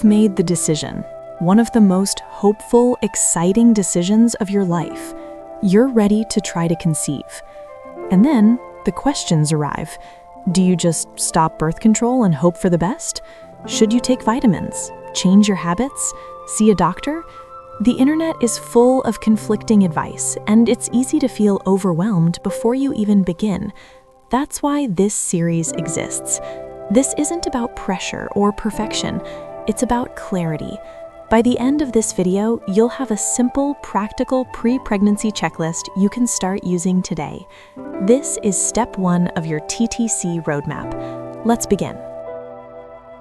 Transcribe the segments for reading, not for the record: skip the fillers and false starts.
You've made the decision, one of the most hopeful, exciting decisions of your life. You're ready to try to conceive. And then the questions arrive. Do you just stop birth control and hope for the best? Should you take vitamins? Change your habits? See a doctor? The internet is full of conflicting advice, and it's easy to feel overwhelmed before you even begin. That's why this series exists. This isn't about pressure or perfection. It's about clarity. By the end of this video, you'll have a simple, practical pre-pregnancy checklist you can start using today. This is step 1 of your TTC roadmap. Let's begin.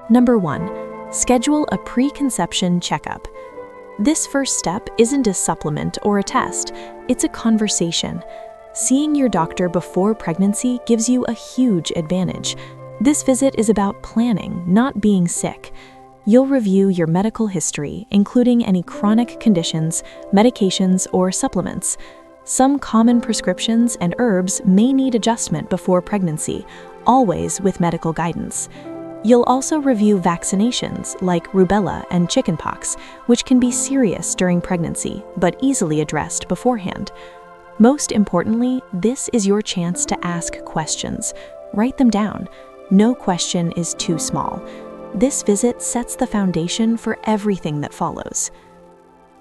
Number 1, schedule a preconception checkup. This first step isn't a supplement or a test, it's a conversation. Seeing your doctor before pregnancy gives you a huge advantage. This visit is about planning, not being sick. You'll review your medical history, including any chronic conditions, medications, or supplements. Some common prescriptions and herbs may need adjustment before pregnancy, always with medical guidance. You'll also review vaccinations like rubella and chickenpox, which can be serious during pregnancy, but easily addressed beforehand. Most importantly, this is your chance to ask questions. Write them down. No question is too small. This visit sets the foundation for everything that follows.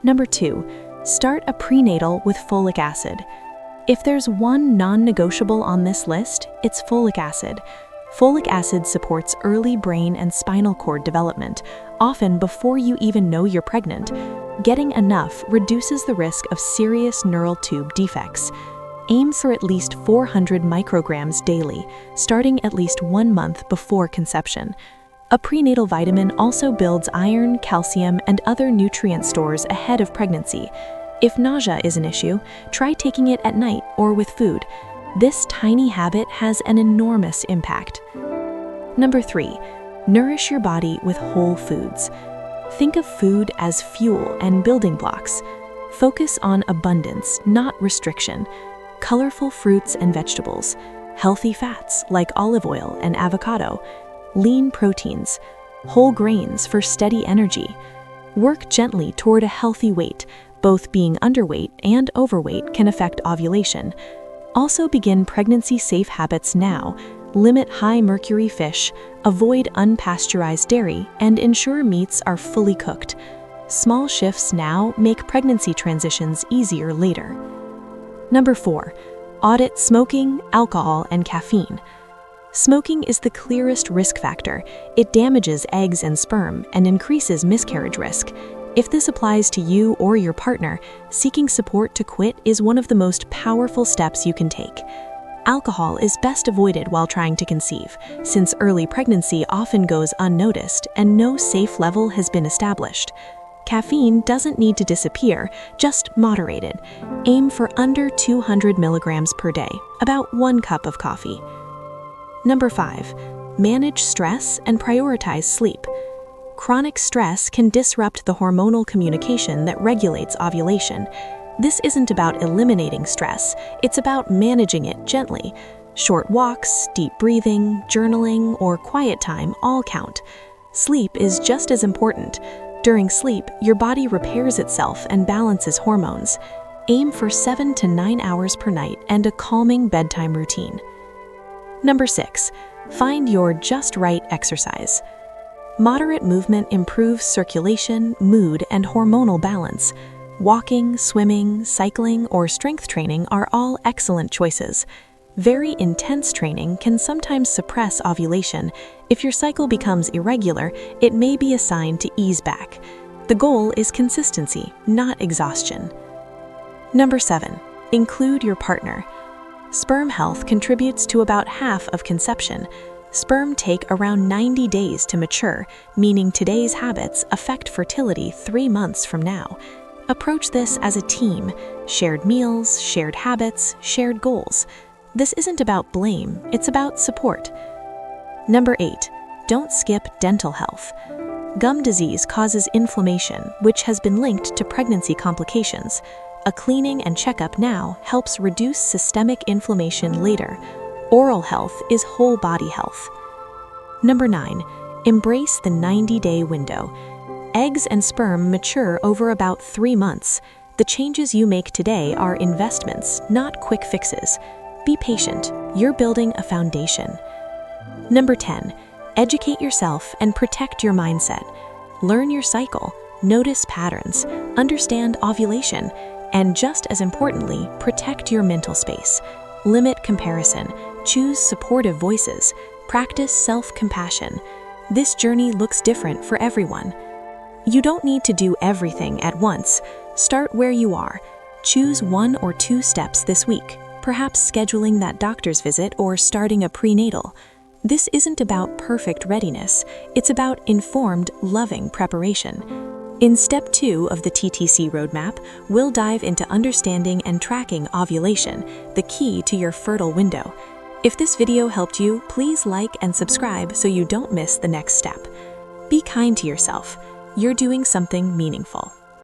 Number 2, start a prenatal with folic acid. If there's one non-negotiable on this list, it's folic acid. Folic acid supports early brain and spinal cord development, often before you even know you're pregnant. Getting enough reduces the risk of serious neural tube defects. Aim for at least 400 micrograms daily, starting at least 1 month before conception. A prenatal vitamin also builds iron, calcium, and other nutrient stores ahead of pregnancy. If nausea is an issue, try taking it at night or with food. This tiny habit has an enormous impact. Number 3, nourish your body with whole foods. Think of food as fuel and building blocks. Focus on abundance, not restriction. Colorful fruits and vegetables, healthy fats like olive oil and avocado, lean proteins, whole grains for steady energy. Work gently toward a healthy weight. Both being underweight and overweight can affect ovulation. Also begin pregnancy-safe habits now. Limit high-mercury fish, avoid unpasteurized dairy, and ensure meats are fully cooked. Small shifts now make pregnancy transitions easier later. Number 4, audit smoking, alcohol, and caffeine. Smoking is the clearest risk factor. It damages eggs and sperm and increases miscarriage risk. If this applies to you or your partner, seeking support to quit is one of the most powerful steps you can take. Alcohol is best avoided while trying to conceive, since early pregnancy often goes unnoticed and no safe level has been established. Caffeine doesn't need to disappear, just moderate it. Aim for under 200 milligrams per day, about 1 cup of coffee. Number 5, manage stress and prioritize sleep. Chronic stress can disrupt the hormonal communication that regulates ovulation. This isn't about eliminating stress, it's about managing it gently. Short walks, deep breathing, journaling, or quiet time all count. Sleep is just as important. During sleep, your body repairs itself and balances hormones. Aim for 7 to 9 hours per night and a calming bedtime routine. Number 6, find your just right exercise. Moderate movement improves circulation, mood, and hormonal balance. Walking, swimming, cycling, or strength training are all excellent choices. Very intense training can sometimes suppress ovulation. If your cycle becomes irregular, it may be a sign to ease back. The goal is consistency, not exhaustion. Number 7, include your partner. Sperm health contributes to about half of conception. Sperm take around 90 days to mature, meaning today's habits affect fertility 3 months from now. Approach this as a team: shared meals, shared habits, shared goals. This isn't about blame, it's about support. Number 8, don't skip dental health. Gum disease causes inflammation, which has been linked to pregnancy complications. A cleaning and checkup now helps reduce systemic inflammation later. Oral health is whole body health. Number 9, embrace the 90-day window. Eggs and sperm mature over about 3 months. The changes you make today are investments, not quick fixes. Be patient. You're building a foundation. Number 10. Educate yourself and protect your mindset. Learn your cycle, notice patterns, understand ovulation, and just as importantly, protect your mental space. Limit comparison, choose supportive voices, practice self-compassion. This journey looks different for everyone. You don't need to do everything at once. Start where you are. Choose 1 or 2 steps this week, perhaps scheduling that doctor's visit or starting a prenatal. This isn't about perfect readiness, it's about informed, loving preparation. In Step 2 of the TTC roadmap, we'll dive into understanding and tracking ovulation, the key to your fertile window. If this video helped you, please like and subscribe so you don't miss the next step. Be kind to yourself. You're doing something meaningful.